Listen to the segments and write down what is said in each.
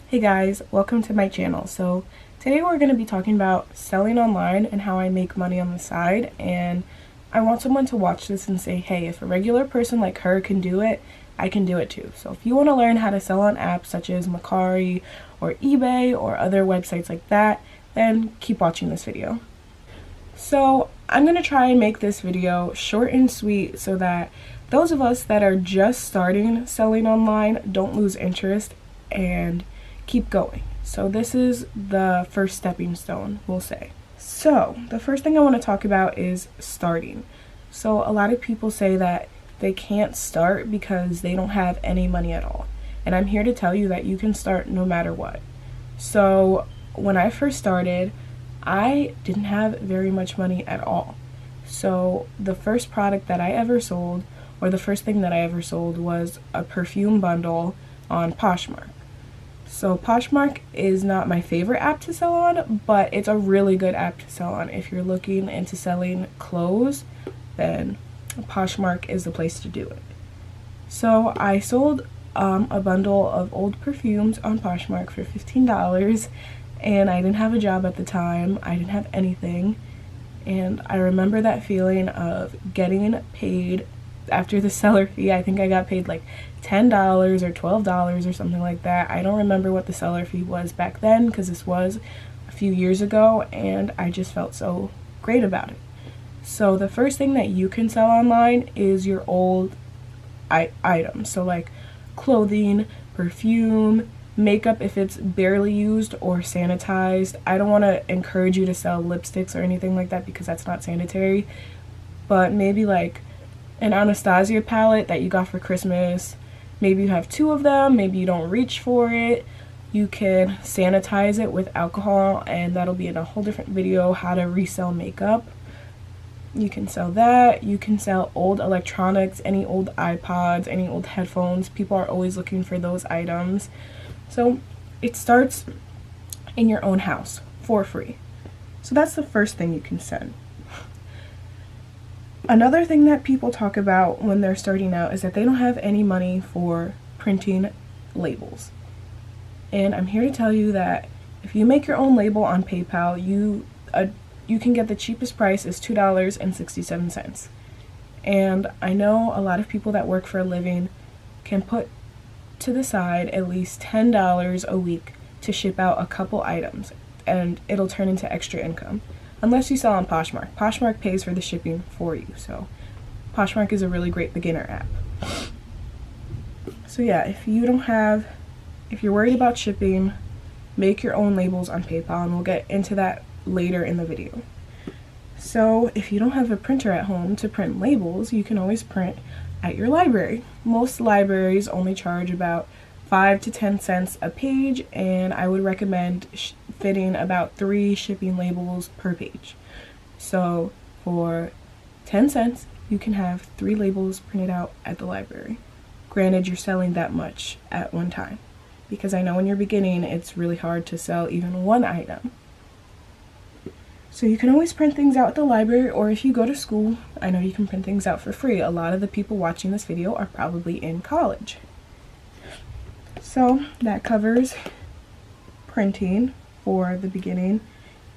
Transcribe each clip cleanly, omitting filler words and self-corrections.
Hey guys, welcome to my channel. So today we're going to be talking about selling online and how I make money on the side, and I want someone to watch this and say, hey, if a regular person like her can do it, I can do it too. So if you want to learn how to sell on apps such as Mercari or eBay or other websites like that, then keep watching this video. So I'm going to try and make this video short and sweet so that those of us that are just starting selling online don't lose interest and keep going. So this is the first stepping stone, we'll say. So the first thing I want to talk about is starting. So a lot of people say that they can't start because they don't have any money at all. And I'm here to tell you that you can start no matter what. So when I first started, I didn't have very much money at all. So the first product that I ever sold, or the first thing that I ever sold, was a perfume bundle on Poshmark. So Poshmark is not my favorite app to sell on, but it's a really good app to sell on. If you're looking into selling clothes, then Poshmark is the place to do it. So I sold a bundle of old perfumes on Poshmark for $15, and I didn't have a job at the time. I didn't have anything, and I remember that feeling of getting paid after the seller fee. I think I got paid like $10 or $12 or something like that. I don't remember what the seller fee was back then because this was a few years ago, and I just felt so great about it. So the first thing that you can sell online is your old items. So like clothing, perfume, makeup if it's barely used or sanitized. I don't want to encourage you to sell lipsticks or anything like that because that's not sanitary, but maybe like an Anastasia palette that you got for Christmas. Maybe you have 2 of them, maybe you don't reach for it. You can sanitize it with alcohol, and that'll be in a whole different video, how to resell makeup. You can sell that. You can sell old electronics, any old iPods, any old headphones. People are always looking for those items. So it starts in your own house for free. So that's the first thing you can sell. Another thing that people talk about when they're starting out is that they don't have any money for printing labels. And I'm here to tell you that if you make your own label on PayPal, you can get the cheapest price is $2.67. And I know a lot of people that work for a living can put to the side at least $10 a week to ship out a couple items, and it'll turn into extra income. Unless you sell on Poshmark. Poshmark pays for the shipping for you, so Poshmark is a really great beginner app. So yeah, if you're worried about shipping, make your own labels on PayPal, and we'll get into that later in the video. So if you don't have a printer at home to print labels, you can always print at your library. Most libraries only charge about 5 to 10 cents a page, and I would recommend fitting about 3 shipping labels per page. So for 10 cents, you can have 3 labels printed out at the library. Granted, you're selling that much at one time, because I know when you're beginning, it's really hard to sell even one item. So you can always print things out at the library, or if you go to school, I know you can print things out for free. A lot of the people watching this video are probably in college. So that covers printing for the beginning.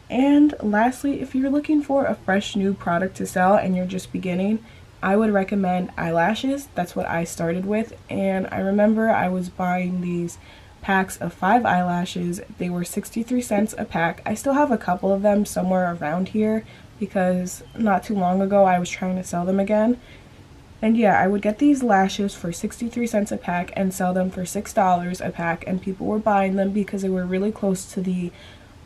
And lastly, if you're looking for a fresh new product to sell and you're just beginning, I would recommend Eyelashes. That's what I started with, and I remember I was buying these packs of 5 eyelashes. They were 63 cents a pack. I still have a couple of them somewhere around here because not too long ago I was trying to sell them again. And yeah, I would get these lashes for 63 cents a pack and sell them for $6 a pack, and people were buying them because they were really close to the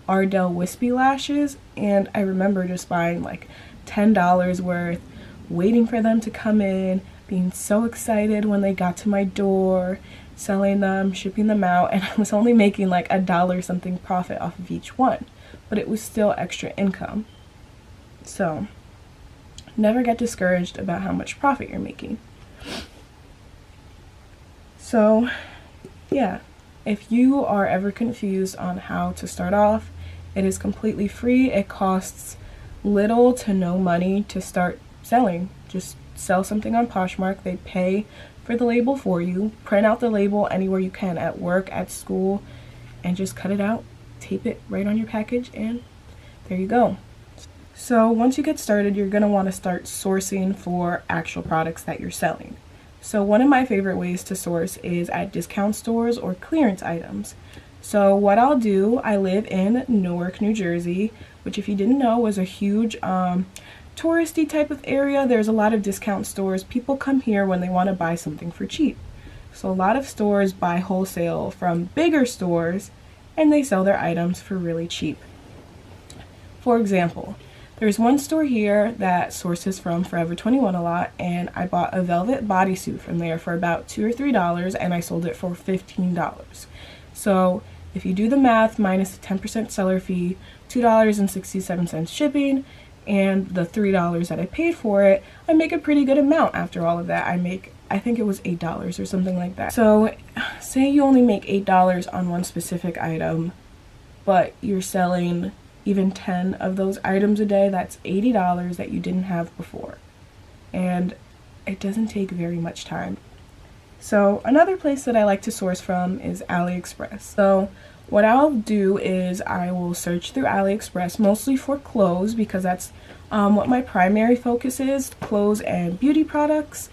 Ardell Wispy lashes, and I remember just buying like $10 worth, waiting for them to come in, being so excited when they got to my door, selling them, shipping them out, and I was only making like $1 something profit off of each one, but it was still extra income. So never get discouraged about how much profit you're making. So yeah, if you are ever confused on how to start off, it is completely free. It costs little to no money to start selling. Just sell something on Poshmark. They pay for the label for you. Print out the label anywhere you can, at work, at school, and just cut it out, tape it right on your package, and there you go. So once you get started, you're going to want to start sourcing for actual products that you're selling. So one of my favorite ways to source is at discount stores or clearance items. So what I'll do, I live in Newark, New Jersey, which if you didn't know was a huge touristy type of area. There's a lot of discount stores. People come here when they want to buy something for cheap. So a lot of stores buy wholesale from bigger stores and they sell their items for really cheap. For example, there's one store here that sources from Forever 21 a lot, and I bought a velvet bodysuit from there for about $2 or $3 and I sold it for $15. So if you do the math, minus the 10% seller fee, $2.67 shipping, and the $3 that I paid for it, I make a pretty good amount after all of that. I think it was $8 or something like that. So say you only make $8 on one specific item, but you're selling even 10 of those items a day, that's $80 that you didn't have before. And it doesn't take very much time. So another place that I like to source from is AliExpress. So what I'll do is I will search through AliExpress mostly for clothes, because that's what my primary focus is, clothes and beauty products.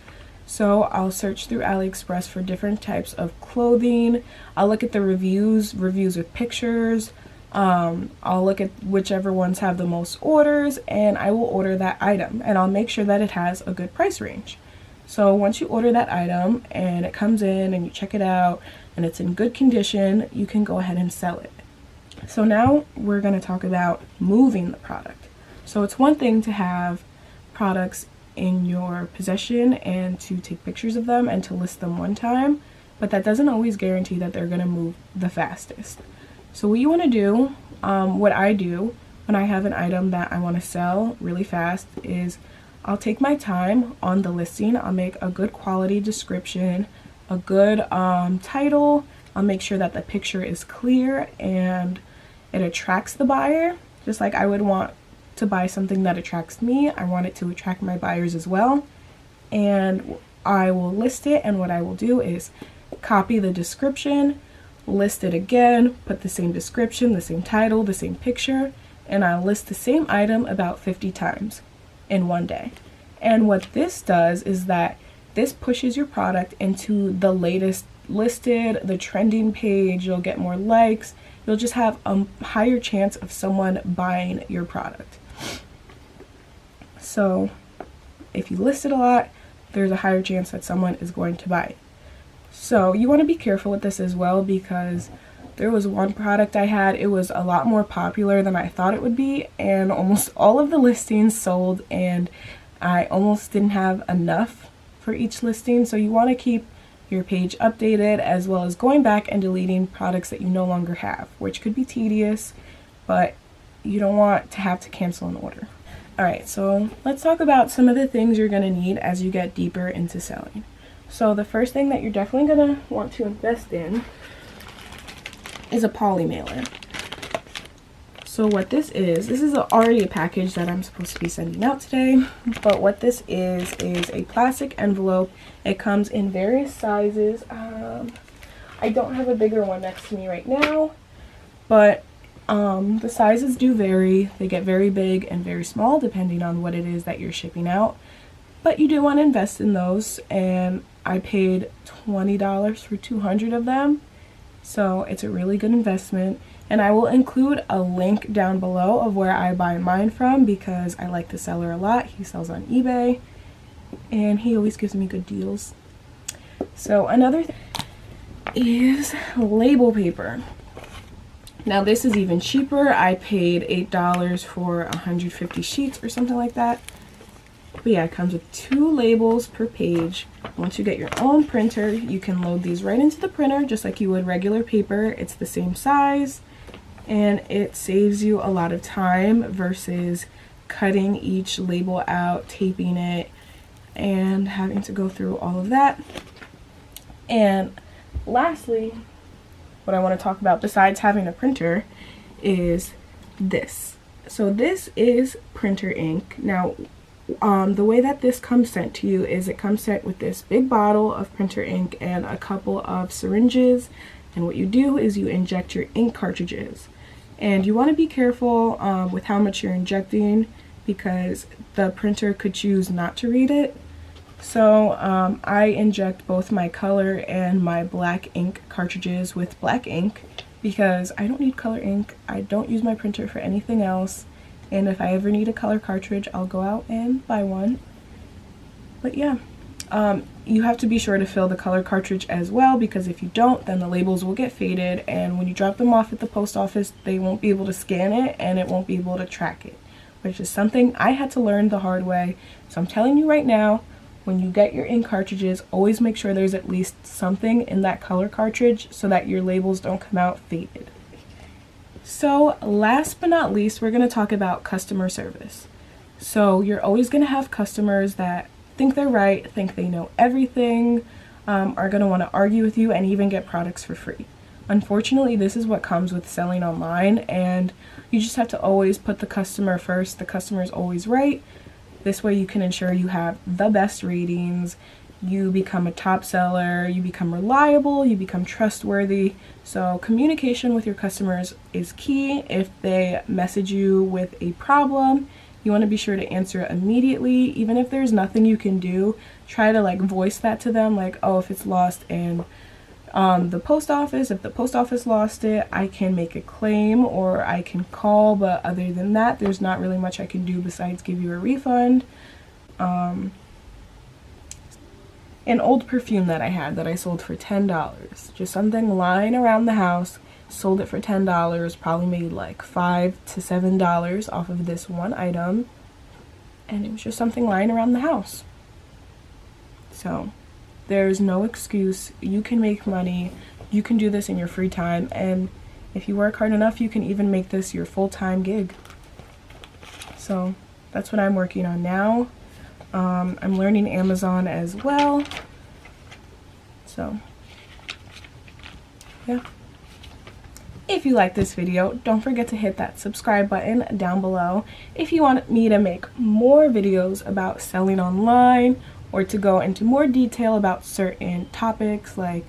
So I'll search through AliExpress for different types of clothing. I'll look at the reviews with pictures. I'll look at whichever ones have the most orders, and I will order that item, and I'll make sure that it has a good price range. So once you order that item and it comes in and you check it out and it's in good condition, you can go ahead and sell it. So now we're going to talk about moving the product. So it's one thing to have products in your possession and to take pictures of them and to list them one time, but that doesn't always guarantee that they're going to move the fastest. So what you want to do, what I do when I have an item that I want to sell really fast, is I'll take my time on the listing. I'll make a good quality description, a good title. I'll make sure that the picture is clear and it attracts the buyer, just like I would want to buy something that attracts me. I want it to attract my buyers as well. And I will list it, and what I will do is copy the description, list it again, put the same description, the same title, the same picture, and I'll list the same item about 50 times in one day. And what this does is that this pushes your product into the latest listed, the trending page. You'll get more likes. You'll just have a higher chance of someone buying your product. So if you list it a lot, there's a higher chance that someone is going to buy it. So you want to be careful with this as well, because there was one product I had, it was a lot more popular than I thought it would be, and almost all of the listings sold, and I almost didn't have enough for each listing. So you want to keep your page updated, as well as going back and deleting products that you no longer have, which could be tedious, but you don't want to have to cancel an order. Alright, so let's talk about some of the things you're going to need as you get deeper into selling. So the first thing that you're definitely going to want to invest in is a Polymailer. So what this is already a package that I'm supposed to be sending out today, but what this is a plastic envelope. It comes in various sizes. I don't have a bigger one next to me right now, but the sizes do vary. They get very big and very small depending on what it is that you're shipping out, but you do want to invest in those, and I paid $20 for 200 of them, so it's a really good investment. And I will include a link down below of where I buy mine from, because I like the seller a lot. He sells on eBay and he always gives me good deals. So another thing is label paper. Now this is even cheaper. I paid $8 for 150 sheets or something like that. But yeah, it comes with 2 labels per page. Once you get your own printer, you can load these right into the printer just like you would regular paper. It's the same size, and it saves you a lot of time versus cutting each label out, taping it, and having to go through all of that. And lastly, what I want to talk about besides having a printer is this. So this is printer ink. Now the way that this comes sent to you is it comes sent with this big bottle of printer ink and a couple of syringes And what you do is you inject your ink cartridges. And you want to be careful with how much you're injecting, because the printer could choose not to read it. So I inject both my color and my black ink cartridges with black ink because I don't need color ink. I don't use my printer for anything else. And if I ever need a color cartridge, I'll go out and buy one. But yeah, you have to be sure to fill the color cartridge as well, because if you don't, then the labels will get faded, and when you drop them off at the post office, they won't be able to scan it and it won't be able to track it, which is something I had to learn the hard way. So I'm telling you right now, when you get your ink cartridges, always make sure there's at least something in that color cartridge so that your labels don't come out faded. So last but not least, we're going to talk about customer service. So you're always going to have customers that think they're right, think they know everything, are going to want to argue with you and even get products for free. Unfortunately, this is what comes with selling online, and you just have to always put the customer first. The customer is always right. This way you can ensure you have the best ratings, you become a top seller, you become reliable, you become trustworthy. So communication with your customers is key. If they message you with a problem, you want to be sure to answer it immediately. Even if there's nothing you can do, try to voice that to them, oh, if it's lost in the post office, if the post office lost it, I can make a claim or I can call, but other than that, there's not really much I can do besides give you a refund. An old perfume that I had that I sold for $10, just something lying around the house, sold it for $10, probably made $5 to $7 off of this one item, and it was just something lying around the house. So there's no excuse. You can make money. You can do this in your free time, and if you work hard enough, you can even make this your full-time gig. So that's what I'm working on now. I'm learning Amazon as well. So yeah. If you like this video, don't forget to hit that subscribe button down below. If you want me to make more videos about selling online, or to go into more detail about certain topics like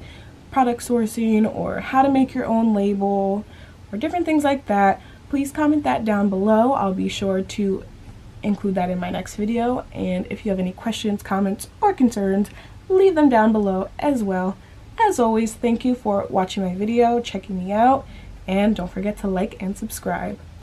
product sourcing or how to make your own label or different things like that, please comment that down below. I'll be sure to include that in my next video. And if you have any questions, comments, or concerns, leave them down below as well. As always, thank you for watching my video, checking me out, and don't forget to like and subscribe.